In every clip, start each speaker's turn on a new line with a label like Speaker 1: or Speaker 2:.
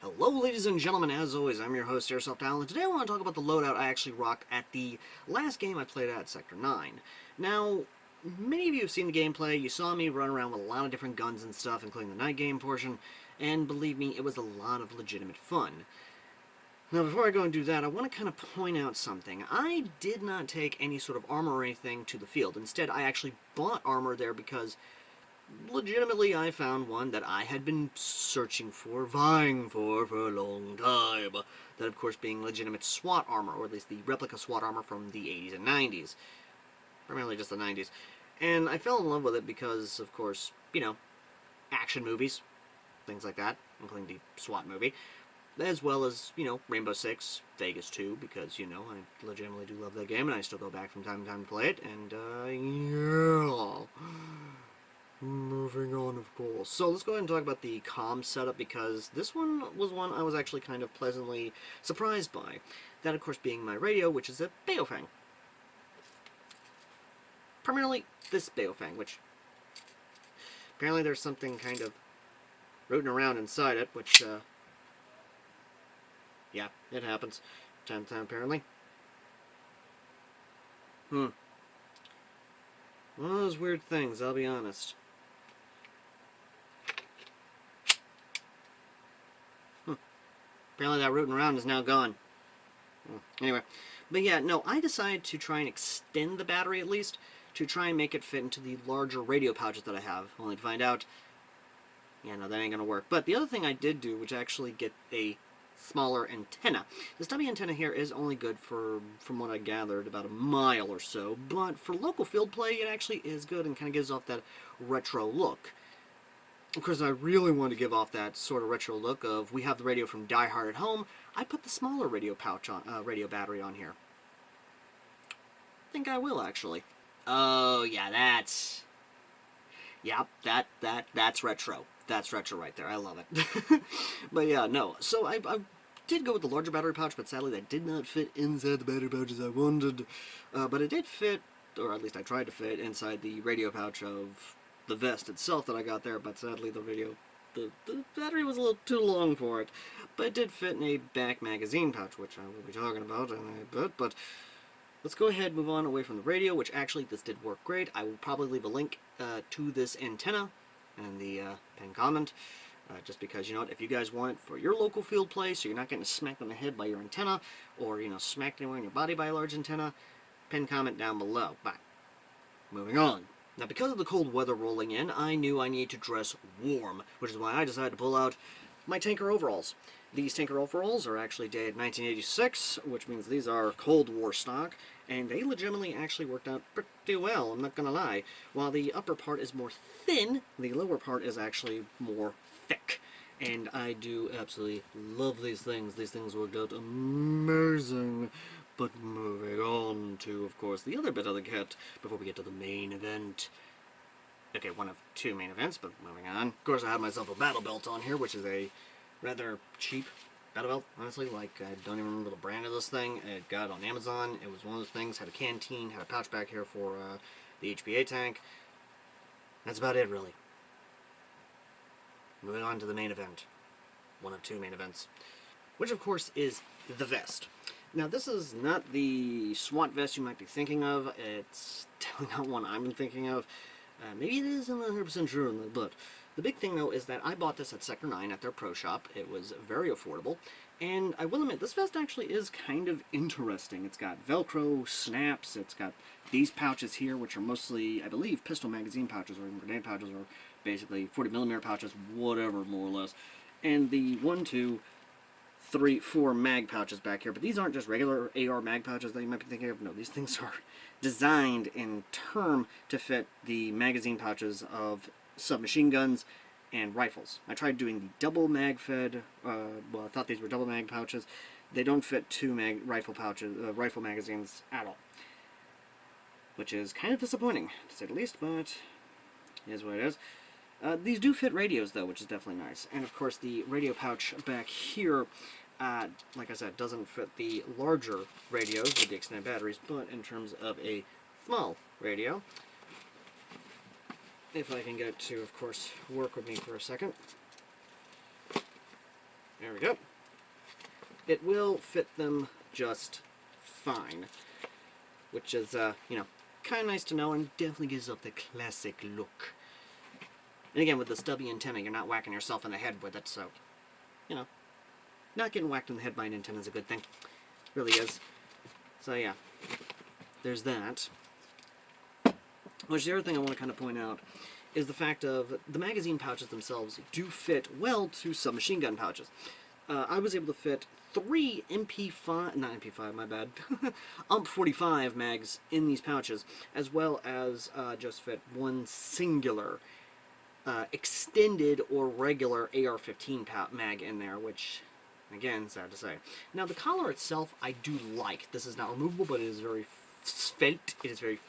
Speaker 1: Hello ladies and gentlemen, as always, I'm your host AirsoftALs, and today I want to talk about the loadout I actually rocked at the last game I played at Sector 9. Now, many of you have seen the gameplay, you saw me run around with a lot of different guns and stuff, including the night game portion, and believe me, it was a lot of legitimate fun. Now, before I go and do that, I want to kind of point out something. I did not take any sort of armor or anything to the field. Instead, I actually bought armor there because legitimately, I found one that I had been searching for, vying for a long time. That, of course, being legitimate SWAT armor, or at least the replica SWAT armor from the 80s and 90s. Primarily just the 90s. And I fell in love with it because, of course, you know, action movies, things like that, including the SWAT movie, as well as, you know, Rainbow Six, Vegas 2, because, you know, I legitimately do love that game, and I still go back from time to time to play it, and, yeah. Moving on, of course. So let's go ahead and talk about the comm setup, because this one was one I was actually kind of pleasantly surprised by. That, of course, being my radio, which is a Baofeng. Primarily this Baofeng, which apparently there's something kind of rooting around inside it, which, yeah, it happens time to time, apparently. One of those weird things, I'll be honest. Apparently that rooting around is now gone. Anyway. But yeah, no, I decided to try and extend the battery at least, to try and make it fit into the larger radio pouches that I have, only to find out, yeah, no, that ain't gonna work. But the other thing I did do, which actually get a smaller antenna. This dummy antenna here is only good for, from what I gathered, about a mile or so, but for local field play, it actually is good and kind of gives off that retro look. Of course, I really want to give off that sort of retro look of, we have the radio from Die Hard at home. I put the smaller radio pouch on, radio battery on here. I think I will, actually. Oh, yeah, that's... Yep, that's retro. That's retro right there. I love it. But yeah, no. So I did go with the larger battery pouch, but sadly that did not fit inside the battery pouch as I wanted. But it did fit, or at least I tried to fit, inside the radio pouch of the vest itself that I got there, but sadly the battery was a little too long for it. But it did fit in a back magazine pouch, which I will be talking about in a bit, but let's go ahead and move on away from the radio, which actually this did work great. I will probably leave a link to this antenna in the pinned comment, just because, you know what, if you guys want it for your local field play, so you're not getting smacked on the head by your antenna, or, you know, smacked anywhere in your body by a large antenna, pinned comment down below. But moving on. Now, because of the cold weather rolling in, I knew I needed to dress warm, which is why I decided to pull out my tanker overalls. These tanker overalls are actually dated 1986, which means these are Cold War stock, and they legitimately actually worked out pretty well, I'm not gonna lie. While the upper part is more thin, the lower part is actually more thick. And I do absolutely love these things. These things worked out amazing. But moving on to, of course, the other bit of the kit before we get to the main event. Okay, one of two main events, but moving on. Of course, I have myself a battle belt on here, which is a rather cheap battle belt, honestly. Like, I don't even remember the brand of this thing. It got it on Amazon. It was one of those things. Had a canteen, had a pouch back here for the HPA tank. That's about it, really. Moving on to the main event. One of two main events. Which, of course, is the vest. Now, this is not the SWAT vest you might be thinking of. It's definitely not one I'm thinking of. Maybe it is, I'm not 100% sure on that, but the big thing, though, is that I bought this at Sector 9 at their pro shop. It was very affordable, and I will admit, this vest actually is kind of interesting. It's got Velcro snaps, it's got these pouches here, which are mostly, I believe, pistol magazine pouches, or even grenade pouches, or basically 40mm pouches, whatever, more or less. And the 1, 2, 3, 4 mag pouches back here, but these aren't just regular AR mag pouches that you might be thinking of. No, these things are designed in term to fit the magazine pouches of submachine guns and rifles. I tried doing the double mag fed, well, I thought these were double mag pouches. They don't fit two rifle pouches, rifle magazines at all, which is kind of disappointing, to say the least, but it is what it is. These do fit radios, though, which is definitely nice. And, of course, the radio pouch back here, like I said, doesn't fit the larger radios with the extended batteries, but in terms of a small radio, if I can get it to, of course, work with me for a second. There we go. It will fit them just fine, which is, you know, kind of nice to know, and definitely gives up the classic look. And again, with the stubby antenna, you're not whacking yourself in the head with it, so, you know, not getting whacked in the head by an antenna is a good thing. It really is. So, yeah, there's that. Which, the other thing I want to kind of point out is the fact of the magazine pouches themselves do fit well to submachine gun pouches. I was able to fit 3 MP5, not MP5, my bad, UMP45 mags in these pouches, as well as just fit one singular extended or regular AR-15 mag in there, which, again, sad to say. Now, the collar itself I do like. This is not removable, but it is very svelte. It is very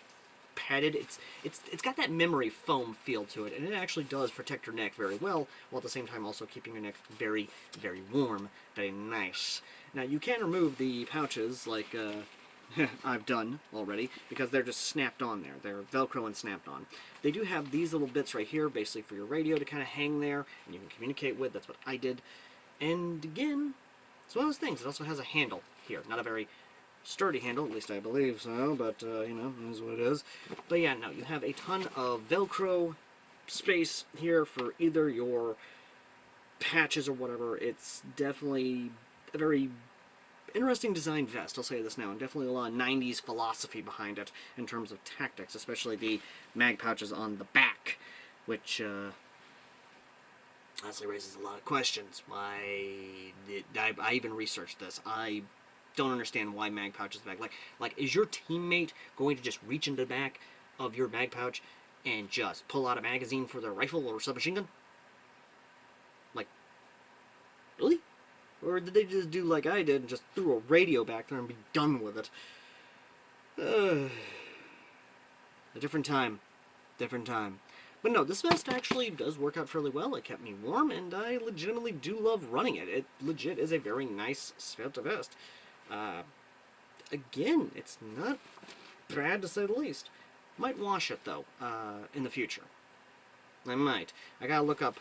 Speaker 1: padded. It's got that memory foam feel to it, and it actually does protect your neck very well, while at the same time also keeping your neck very, very warm, very nice. Now, you can remove the pouches like I've done already, because they're just snapped on there. They're Velcro and snapped on. They do have these little bits right here, basically for your radio to kind of hang there, and you can communicate with. That's what I did. And again, it's one of those things. It also has a handle here. Not a very sturdy handle, at least I believe so, but, you know, it is what it is. But yeah, no, you have a ton of Velcro space here for either your patches or whatever. It's definitely a very interesting design vest, I'll say this now, and definitely a lot of 90s philosophy behind it in terms of tactics, especially the mag pouches on the back, which, honestly raises a lot of questions. I even researched this. I don't understand why mag pouches back. Like, is your teammate going to just reach into the back of your mag pouch and just pull out a magazine for their rifle or submachine gun? Like, really? Or did they just do like I did and just threw a radio back there and be done with it? A different time. Different time. But no, this vest actually does work out fairly well. It kept me warm, and I legitimately do love running it. It legit is a very nice svelte vest. Again, it's not bad to say the least. Might wash it, though, in the future. I might. I gotta look up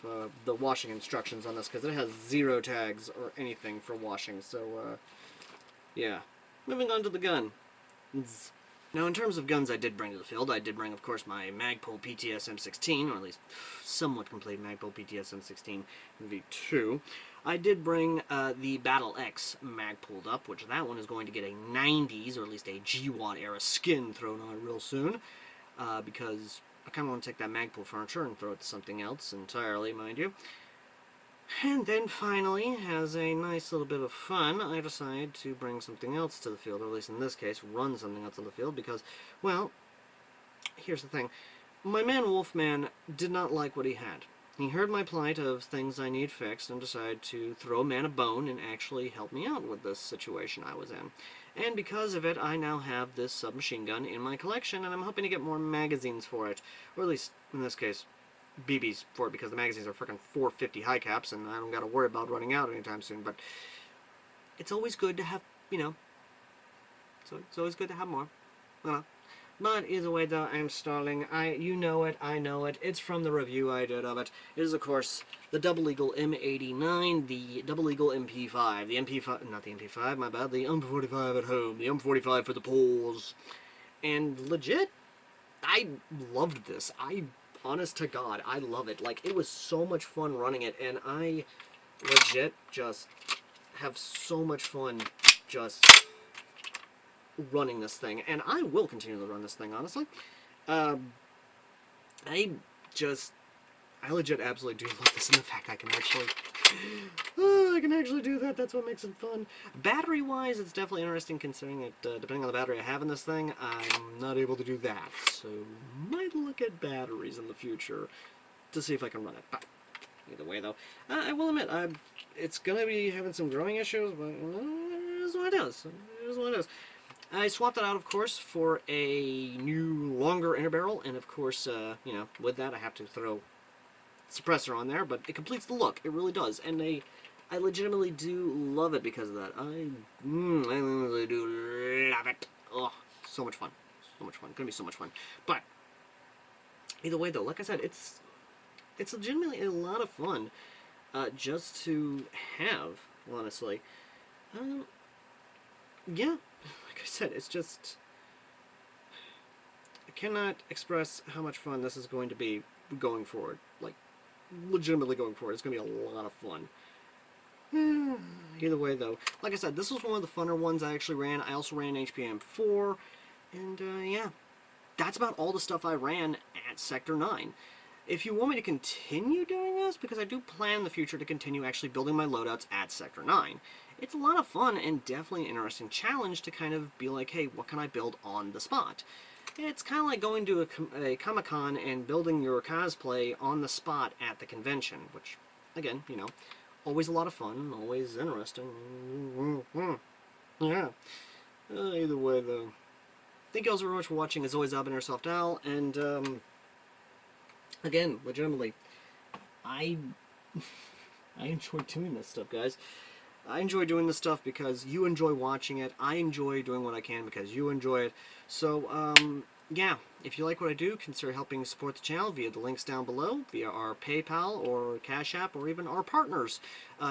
Speaker 1: the washing instructions on this, because it has 0 tags or anything for washing, so, yeah. Moving on to the gun. Now, in terms of guns I did bring to the field, I did bring, of course, my Magpul PTS M16, or at least somewhat complete Magpul PTS M16 V2. I did bring the Battle X mag pulled up, which that one is going to get a 90s, or at least a GWAT era skin thrown on it real soon, because I kind of want to take that Magpul furniture and throw it to something else entirely, mind you. And then finally, as a nice little bit of fun, I decided to bring something else to the field, or at least in this case, run something else to the field, because, well, here's the thing. My man Wolfman did not like what he had. He heard my plight of things I need fixed and decided to throw a man a bone and actually help me out with this situation I was in. And because of it, I now have this submachine gun in my collection, and I'm hoping to get more magazines for it. Or at least, in this case, BBs for it, because the magazines are freaking 450 high caps, and I don't got to worry about running out anytime soon. But it's always good to have, you know, so it's always good to have more. But either way, though, I'm stalling. You know it, I know it. It's from the review I did of it. It is, of course, the Double Eagle M89, the Double Eagle MP5, the MP5, not the MP5, my bad, the UMP45 at home, the UMP45 for the paws. And legit, I loved this. Honest to God, I love it. Like, it was so much fun running it, and I legit just have so much fun just running this thing, and I will continue to run this thing, honestly. I legit absolutely do love this, and the fact I can actually do that. That's what makes it fun. Battery-wise, it's definitely interesting, considering that, depending on the battery I have in this thing, I'm not able to do that, so might look at batteries in the future to see if I can run it. But either way, though, I will admit, it's gonna be having some growing issues, but it is what it is. It is what it is. I swapped it out, of course, for a new, longer inner barrel, and of course, you know, with that I have to throw suppressor on there, but it completes the look. It really does, and I legitimately do love it because of that. I really do love it. Oh, so much fun. So much fun. Gonna be so much fun. But either way, though, like I said, it's legitimately a lot of fun. just to have, honestly. Yeah, like I said, it's just... I cannot express how much fun this is going to be going forward. Like, legitimately going forward. It's going to be a lot of fun. Either way, though, like I said, this was one of the funner ones I actually ran. I also ran HPM 4, and yeah, that's about all the stuff I ran at Sector 9. If you want me to continue doing this, because I do plan in the future to continue actually building my loadouts at Sector 9, it's a lot of fun and definitely an interesting challenge to kind of be like, hey, what can I build on the spot? It's kind of like going to a Comic-Con and building your cosplay on the spot at the convention, which, again, you know, always a lot of fun, always interesting. Yeah. Either way, though. Thank you all so very much for watching. As always, I've been AirsoftAL, and, again, legitimately, I enjoy doing this stuff, guys. I enjoy doing this stuff because you enjoy watching it. I enjoy doing what I can because you enjoy it. So, yeah, if you like what I do, consider helping support the channel via the links down below, via our PayPal or Cash App, or even our partners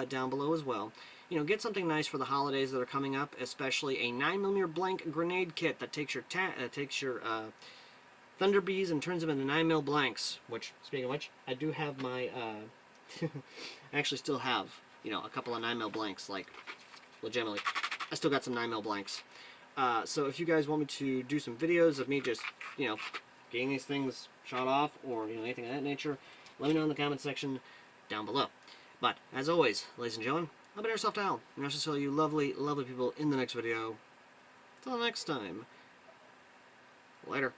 Speaker 1: down below as well. You know, get something nice for the holidays that are coming up, especially a 9mm blank grenade kit that takes your Thunder Bees and turns them into 9mm blanks. Which, speaking of which, I do have my, I actually still have, you know, a couple of 9mm blanks, like, legitimately. I still got some 9mm blanks. So if you guys want me to do some videos of me just, you know, getting these things shot off, or, you know, anything of that nature, let me know in the comment section down below. But, as always, ladies and gentlemen, I've been AirsoftAL, and I'll just tell you lovely, lovely people in the next video. Until next time. Later.